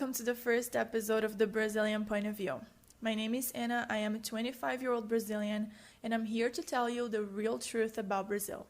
welcome to the first episode of the Brazilian Point of View. My name is Ana, I am a 25-year-old Brazilian, and I'm here to tell you the real truth about Brazil.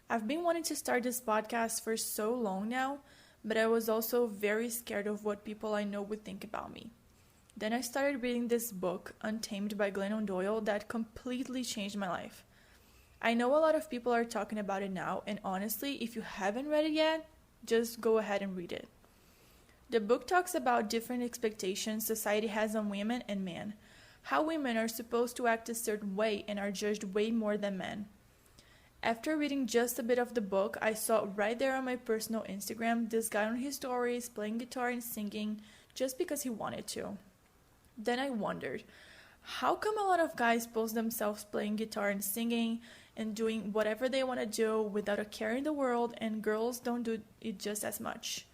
I've been wanting to start this podcast for so long now, but I was also very scared of what people I know would think about me. Then I started reading this book, Untamed by Glennon Doyle, that completely changed my life. I know a lot of people are talking about it now, and honestly, if you haven't read it yet, just go ahead and read it. The book talks about different expectations society has on women and men, how women are supposed to act a certain way and are judged way more than men. After reading just a bit of the book, I saw right there on my personal Instagram this guy on his stories playing guitar and singing just because he wanted to. Then I wondered, how come a lot of guys post themselves playing guitar and singing and doing whatever they want to do without a care in the world, and girls don't do it just as much?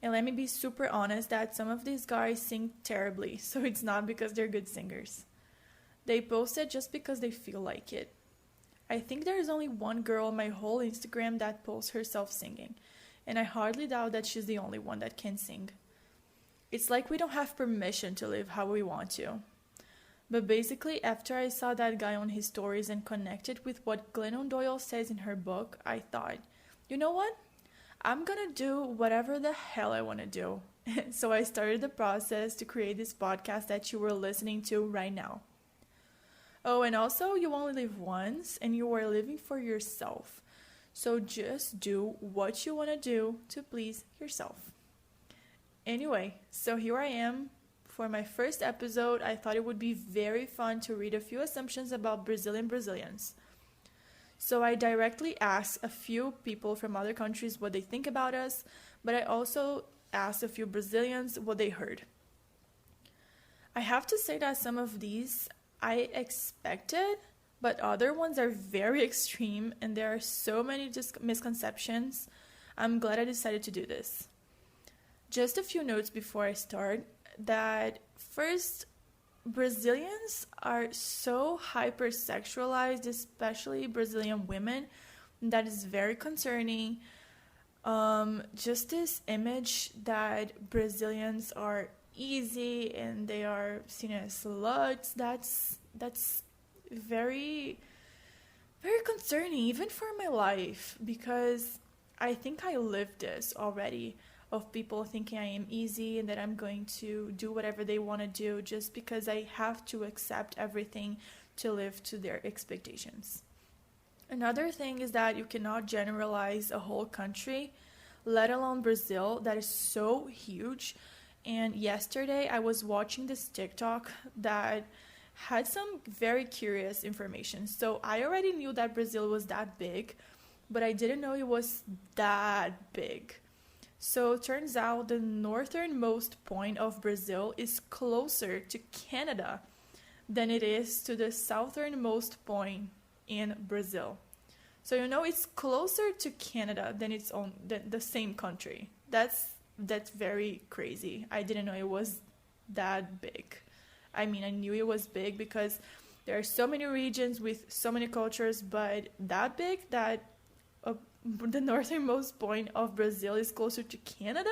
And let me be super honest that some of these guys sing terribly, so it's not because they're good singers. They post it just because they feel like it. I think there is only one girl on my whole Instagram that posts herself singing, and I hardly doubt that she's the only one that can sing. It's like we don't have permission to live how we want to. But basically, after I saw that guy on his stories and connected with what Glennon Doyle says in her book, I thought, you know what? I'm gonna do whatever the hell I want to do. So I started the process to create this podcast that you were listening to right now. Oh, and also, you only live once, and you are living for yourself. So just do what you want to do to please yourself. Anyway, so here I am. For my first episode, I thought it would be very fun to read a few assumptions about Brazilians. So I directly asked a few people from other countries what they think about us, but I also asked a few Brazilians what they heard. I have to say that some of these I expected, but other ones are very extreme and there are so many misconceptions. I'm glad I decided to do this. Just a few notes before I start, that first, Brazilians are so hypersexualized, especially Brazilian women, that is very concerning. Just this image that Brazilians are easy and they are seen as sluts, that's very, very concerning, even for my life, because I think I lived this already, of people thinking I am easy and that I'm going to do whatever they want to do just because I have to accept everything to live to their expectations. Another thing is that you cannot generalize a whole country, let alone Brazil, that is so huge. And yesterday I was watching this TikTok that had some very curious information. So I already knew that Brazil was that big, but I didn't know it was that big. So it turns out the northernmost point of Brazil is closer to Canada than it is to the southernmost point in Brazil. So it's closer to Canada than the same country. That's very crazy. I didn't know it was that big. I mean, I knew it was big because there are so many regions with so many cultures, but that big that the northernmost point of Brazil is closer to Canada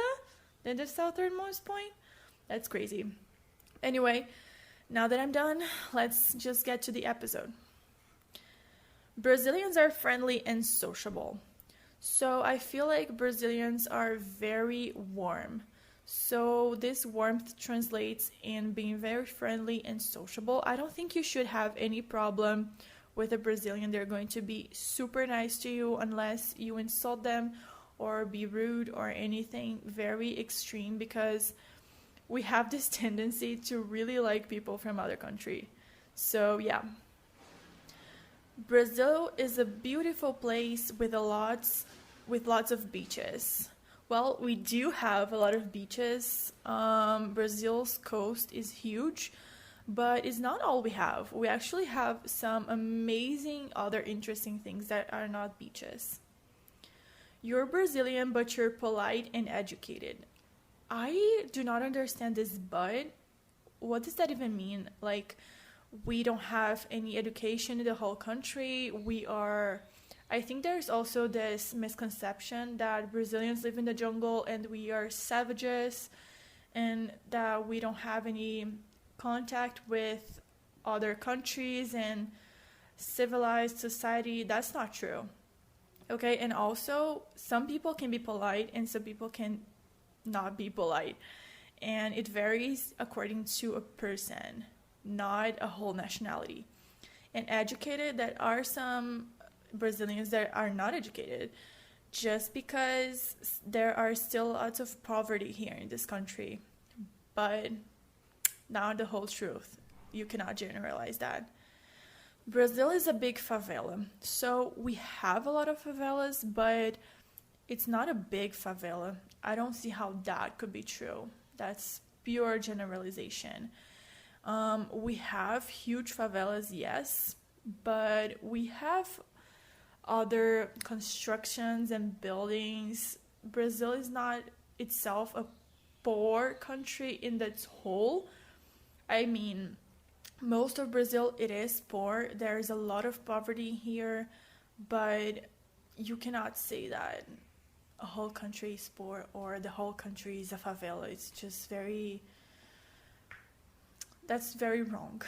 than the southernmost point? That's crazy. Anyway, now that I'm done, let's just get to the episode. Brazilians are friendly and sociable. So I feel like Brazilians are very warm. So this warmth translates in being very friendly and sociable. I don't think you should have any problem with a Brazilian. They're going to be super nice to you unless you insult them or be rude or anything very extreme, because we have this tendency to really like people from other country. So yeah. Brazil is a beautiful place with lots of beaches. Well, we do have a lot of beaches. Brazil's coast is huge, but it's not all we have. We actually have some amazing other interesting things that are not beaches. You're Brazilian, but you're polite and educated. I do not understand this, but what does that even mean? Like, we don't have any education in the whole country. I think there's also this misconception that Brazilians live in the jungle and we are savages and that we don't have any contact with other countries and civilized society. That's not true. Okay, and also some people can be polite and some people can not be polite. And it varies according to a person, not a whole nationality. And educated, there are some Brazilians that are not educated just because there are still lots of poverty here in this country. But not the whole truth. You cannot generalize that. Brazil is a big favela. So we have a lot of favelas, but it's not a big favela. I don't see how that could be true. That's pure generalization. We have huge favelas, yes, but we have other constructions and buildings. Brazil is not itself a poor country in its whole. I mean, most of Brazil, it is poor. There is a lot of poverty here, but you cannot say that a whole country is poor or the whole country is a favela. It's just that's very wrong.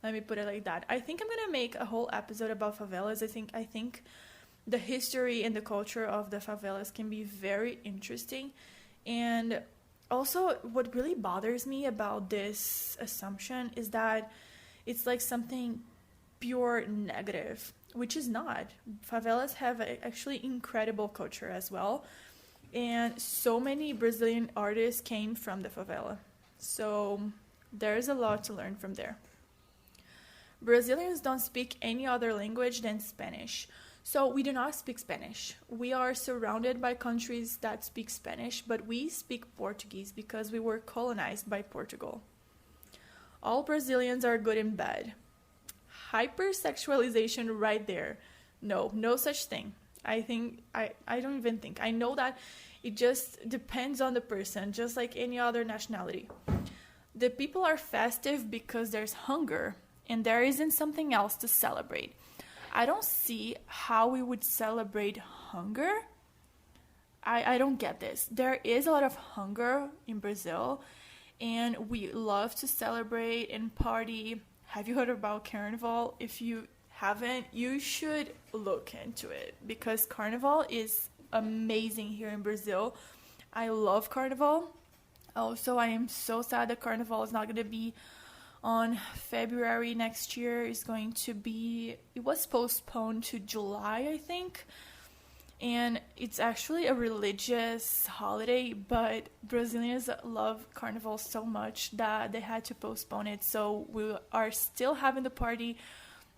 Let me put it like that. I think I'm gonna make a whole episode about favelas. I think the history and the culture of the favelas can be very interesting. And also, what really bothers me about this assumption is that it's like something pure negative, which is not. Favelas have actually incredible culture as well. And so many Brazilian artists came from the favela. So there's a lot to learn from there. Brazilians don't speak any other language than Spanish. So we do not speak Spanish. We are surrounded by countries that speak Spanish, but we speak Portuguese because we were colonized by Portugal. All Brazilians are good in bed. Hypersexualization right there. No such thing. I don't even think. I know that it just depends on the person, just like any other nationality. The people are festive because there's hunger and there isn't something else to celebrate. I don't see how we would celebrate hunger. I don't get this. There is a lot of hunger in Brazil, and we love to celebrate and party. Have you heard about Carnival? If you haven't, you should look into it because Carnival is amazing here in Brazil. I love Carnival. Also, I am so sad that Carnival is not going to be on February next year. Is going to be, it was postponed to July, I think. And it's actually a religious holiday, but Brazilians love Carnival so much that they had to postpone it. So we are still having the party,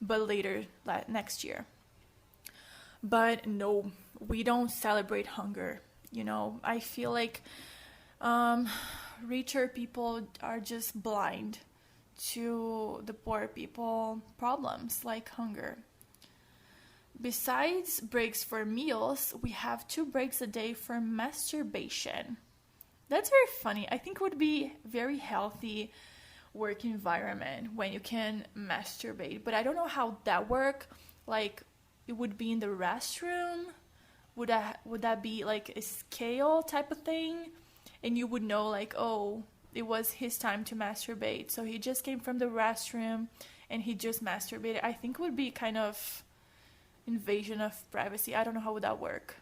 but later, next year. But no, we don't celebrate hunger. You know, I feel like richer people are just blind to the poor people problems like hunger. Besides breaks for meals, we have 2 breaks a day for masturbation. That's very funny. I think it would be very healthy work environment when you can masturbate, but I don't know how that work. Like, it would be in the restroom. Would that be like a scale type of thing? And you would know like, oh, it was his time to masturbate, so he just came from the restroom and he just masturbated. I think it would be kind of invasion of privacy. I don't know how would that work.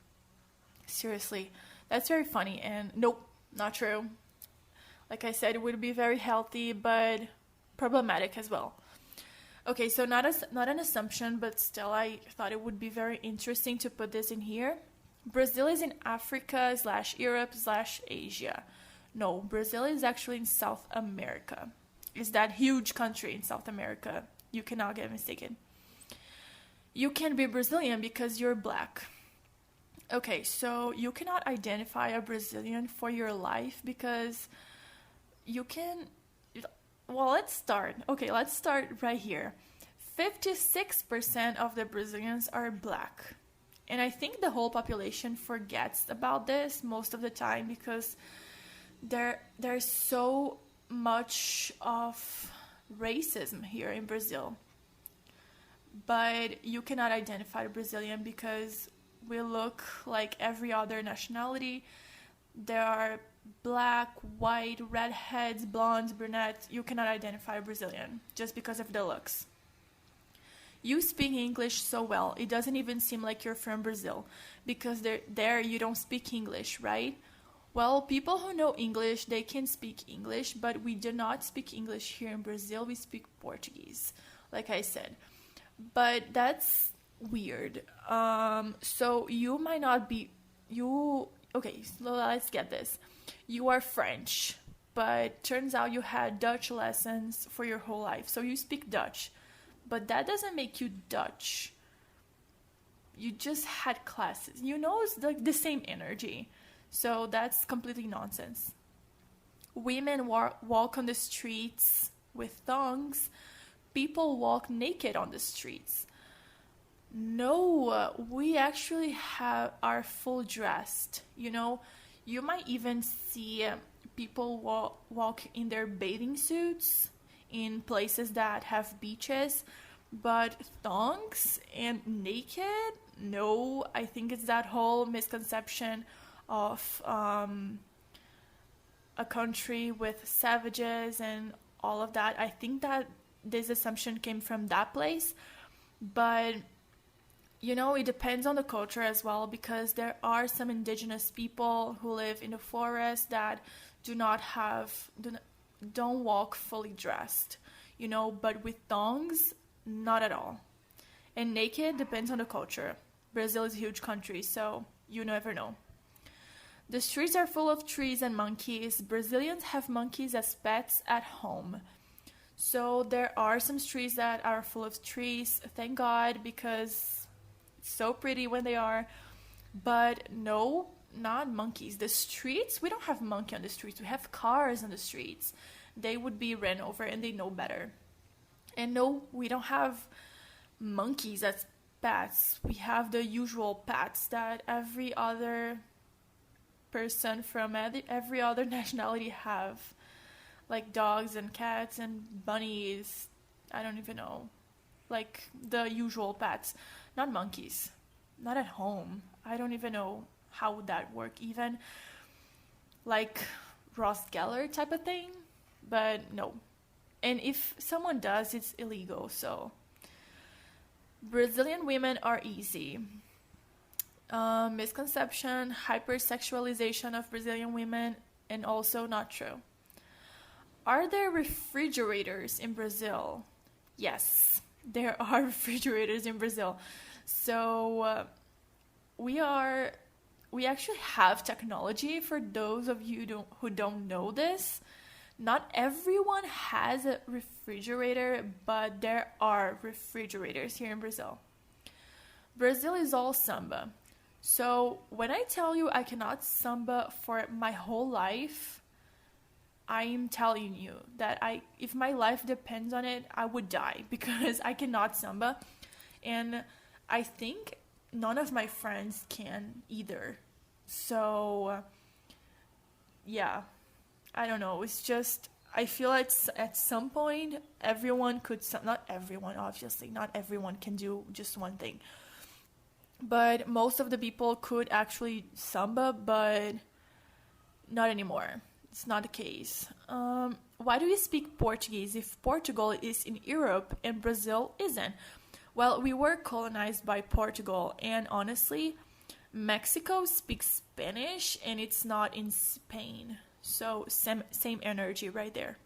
Seriously, that's very funny. And nope, not true. Like I said, it would be very healthy, but problematic as well. Okay, so not an assumption, but still I thought it would be very interesting to put this in here. Brazil is in Africa/Europe/Asia. No, Brazil is actually in South America. It's that huge country in South America. You cannot get mistaken. You can be Brazilian because you're black. Okay, so you cannot identify a Brazilian for your life because you can... Well, let's start. Okay, let's start right here. 56% of the Brazilians are black. And I think the whole population forgets about this most of the time because there's so much of racism here in Brazil. But you cannot identify Brazilian because we look like every other nationality. There are black, white, redheads, blondes, brunettes, you cannot identify a Brazilian just because of the looks. You speak English so well, it doesn't even seem like you're from Brazil because there you don't speak English, right? Well, people who know English, they can speak English, but we do not speak English here in Brazil. We speak Portuguese, like I said. But that's weird. So you might not be, okay, so let's get this. You are French, but turns out you had Dutch lessons for your whole life. So you speak Dutch. But that doesn't make you Dutch. You just had classes. It's like the same energy. So that's completely nonsense. Women walk on the streets with thongs. People walk naked on the streets. No, we actually are full dressed. You might even see people walk in their bathing suits in places that have beaches, but thongs and naked? No, I think it's that whole misconception of a country with savages and all of that. I think that this assumption came from that place, but it depends on the culture as well, because there are some indigenous people who live in the forest that don't walk fully dressed, but with thongs, not at all. And naked depends on the culture. Brazil is a huge country, so you never know. The streets are full of trees and monkeys. Brazilians have monkeys as pets at home. So there are some streets that are full of trees, thank God, because it's so pretty when they are. But no, not monkeys. The streets, we don't have monkey on the streets. We have cars on the streets. They would be ran over and they know better. And no, we don't have monkeys as pets. We have the usual pets that every other person from every other nationality have. Like dogs and cats and bunnies. I don't even know. Like the usual pets. Not monkeys. Not at home. I don't even know how would that work even. Like Ross Geller type of thing. But no. And if someone does, it's illegal. So Brazilian women are easy. Misconception, hypersexualization of Brazilian women, and also not true. Are there refrigerators in Brazil? Yes, there are refrigerators in Brazil. So we actually have technology. For those of you who don't know this, not everyone has a refrigerator, but there are refrigerators here in Brazil. Brazil is all samba. So when I tell you I cannot samba for my whole life, I'm telling you that if my life depends on it, I would die because I cannot samba. And I think none of my friends can either. So, yeah, I don't know. It's just, I feel like at some point, everyone could, not everyone, obviously, not everyone can do just one thing. But most of the people could actually samba, but not anymore. It's not the case. Why do we speak Portuguese if Portugal is in Europe and Brazil isn't? Well, we were colonized by Portugal, and honestly, Mexico speaks Spanish and it's not in Spain. So same energy right there.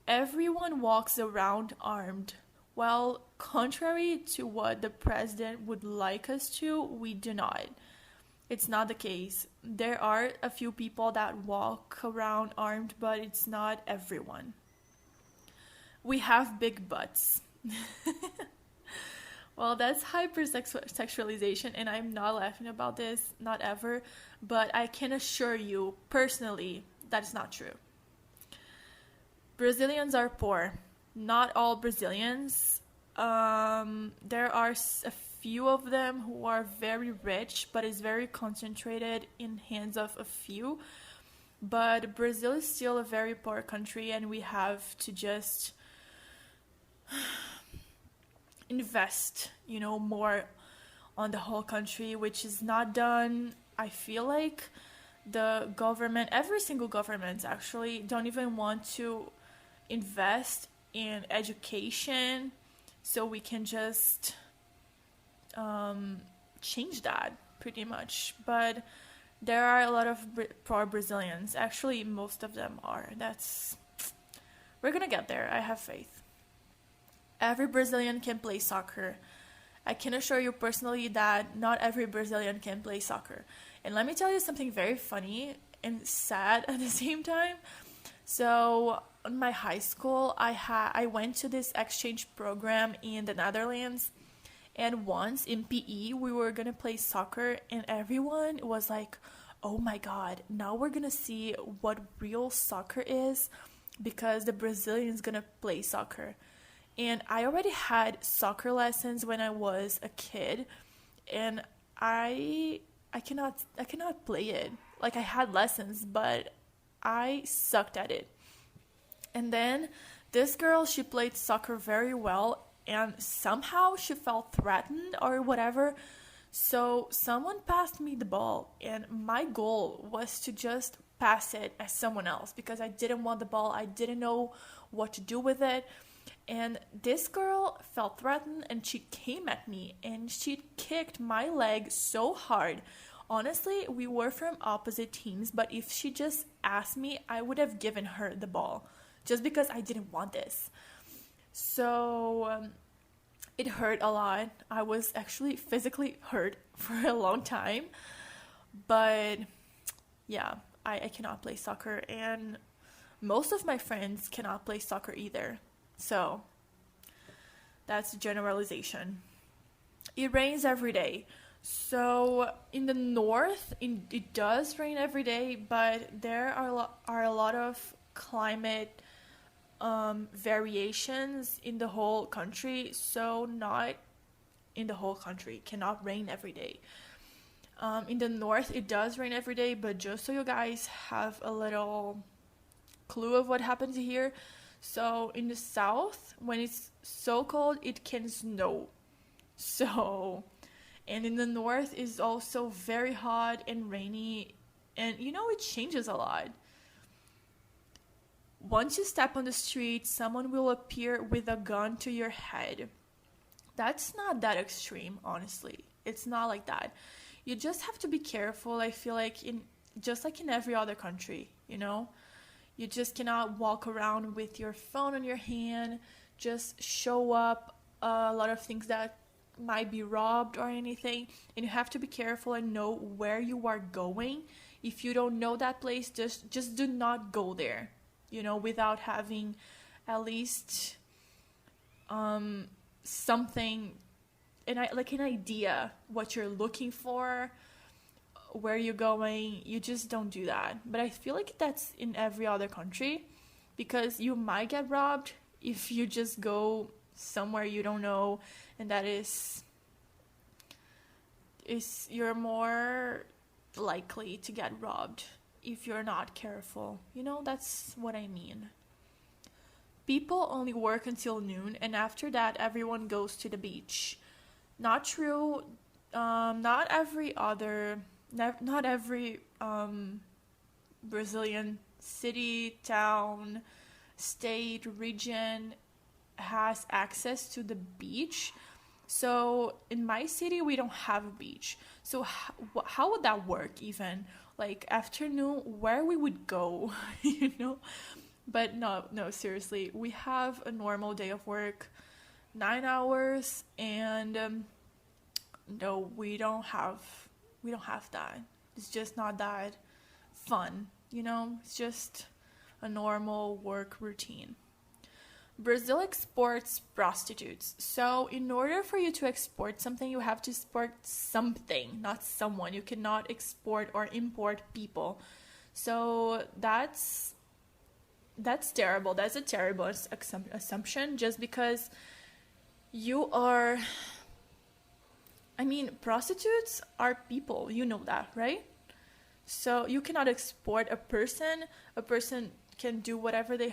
Everyone walks around armed. Well, contrary to what the president would like us to, we do not. It's not the case. There are a few people that walk around armed, but it's not everyone. We have big butts. Well, that's hypersexualization, and I'm not laughing about this, not ever, but I can assure you, personally, that's not true. Brazilians are poor. Not all Brazilians. There are a few of them who are very rich, but it's very concentrated in hands of a few. But Brazil is still a very poor country, and we have to just invest, more on the whole country, which is not done. I feel like the government, every single government actually, don't even want to invest in education so we can just change that pretty much. But there are a lot of poor Brazilians. Actually, most of them are. We're gonna get there. I have faith. Every Brazilian can play soccer. I can assure you personally that not every Brazilian can play soccer. And let me tell you something very funny and sad at the same time. So, in my high school, I went to this exchange program in the Netherlands. And once in PE, we were gonna play soccer, and everyone was like, oh my god, now we're gonna see what real soccer is because the Brazilians gonna play soccer. And I already had soccer lessons when I was a kid, and I cannot play it. Like, I had lessons, but I sucked at it. And then this girl, she played soccer very well, and somehow she felt threatened or whatever. So someone passed me the ball, and my goal was to just pass it as someone else because I didn't want the ball. I didn't know what to do with it. And this girl felt threatened, and she came at me and she kicked my leg so hard. Honestly, we were from opposite teams, but if she just asked me, I would have given her the ball just because I didn't want this. So it hurt a lot. I was actually physically hurt for a long time. But yeah, I cannot play soccer, and most of my friends cannot play soccer either. So that's a generalization. It rains every day. So in the north, it does rain every day, but there are a lot of climate variations in the whole country. So not in the whole country, cannot rain every day. In the north, it does rain every day, but just so you guys have a little clue of what happens here. So in the south, when it's so cold, it can snow. So, and in the north is also very hot and rainy, and it changes a lot. Once you step on the street, someone will appear with a gun to your head. That's not that extreme, honestly. It's not like that. You just have to be careful. I feel like just like in every other country, You just cannot walk around with your phone in your hand, just show up a lot of things that might be robbed or anything. And you have to be careful and know where you are going. If you don't know that place, just do not go there, without having at least something, like an idea what you're looking for, where you're going. You just don't do that. But I feel like that's in every other country, because you might get robbed if you just go somewhere you don't know, and that is you're more likely to get robbed if you're not careful. That's what I mean. People only work until noon, and after that everyone goes to the beach. Not true. Not every Brazilian city, town, state, region has access to the beach. So in my city, we don't have a beach. So how would that work even? Like afternoon, where we would go, But no, seriously, we have a normal day of work, 9 hours, and no, we don't have that. It's just not that fun, It's just a normal work routine. Brazil exports prostitutes. So in order for you to export something, you have to export something, not someone. You cannot export or import people. So that's terrible. That's a terrible assumption, just because you are... prostitutes are people. You know that, right? So you cannot export a person. A person can do whatever the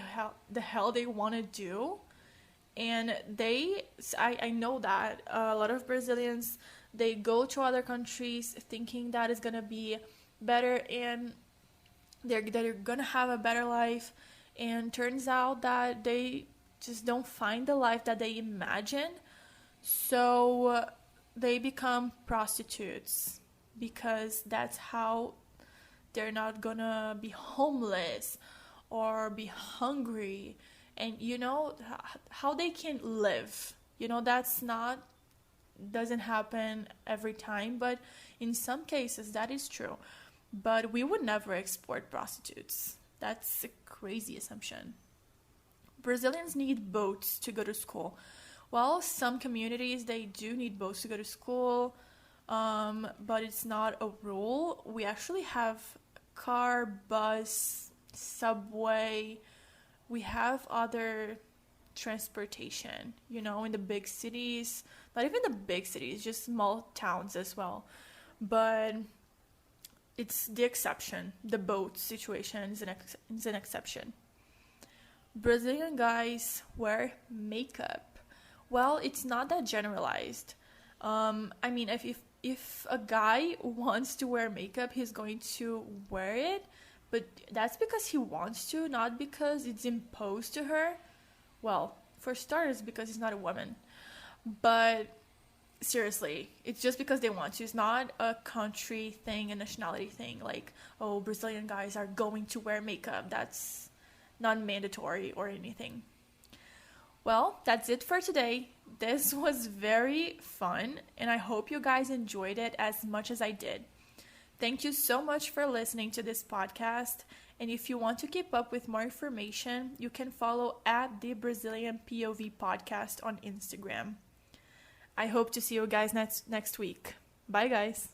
hell they want to do. And I know that a lot of Brazilians, they go to other countries thinking that is going to be better. And they're gonna have a better life, and turns out that they just don't find the life that they imagine. So they become prostitutes because that's how they're not gonna be homeless or be hungry, and how they can live. That's not doesn't happen every time, but in some cases that is true. But we would never export prostitutes. That's a crazy assumption. Brazilians need boats to go to school. Well, some communities, they do need boats to go to school, but it's not a rule. We actually have car, bus, subway. We have other transportation, in the big cities. Not even the big cities, just small towns as well. But it's the exception. The boat situation is an exception. Brazilian guys wear makeup. Well, it's not that generalized. If a guy wants to wear makeup, he's going to wear it, but that's because he wants to, not because it's imposed to her. Well, for starters, because he's not a woman. But seriously, it's just because they want to. It's not a country thing, a nationality thing. Like, oh, Brazilian guys are going to wear makeup. That's not mandatory or anything. Well, that's it for today. This was very fun, and I hope you guys enjoyed it as much as I did. Thank you so much for listening to this podcast. And if you want to keep up with more information, you can follow at the Brazilian POV Podcast on Instagram. I hope to see you guys next week. Bye, guys.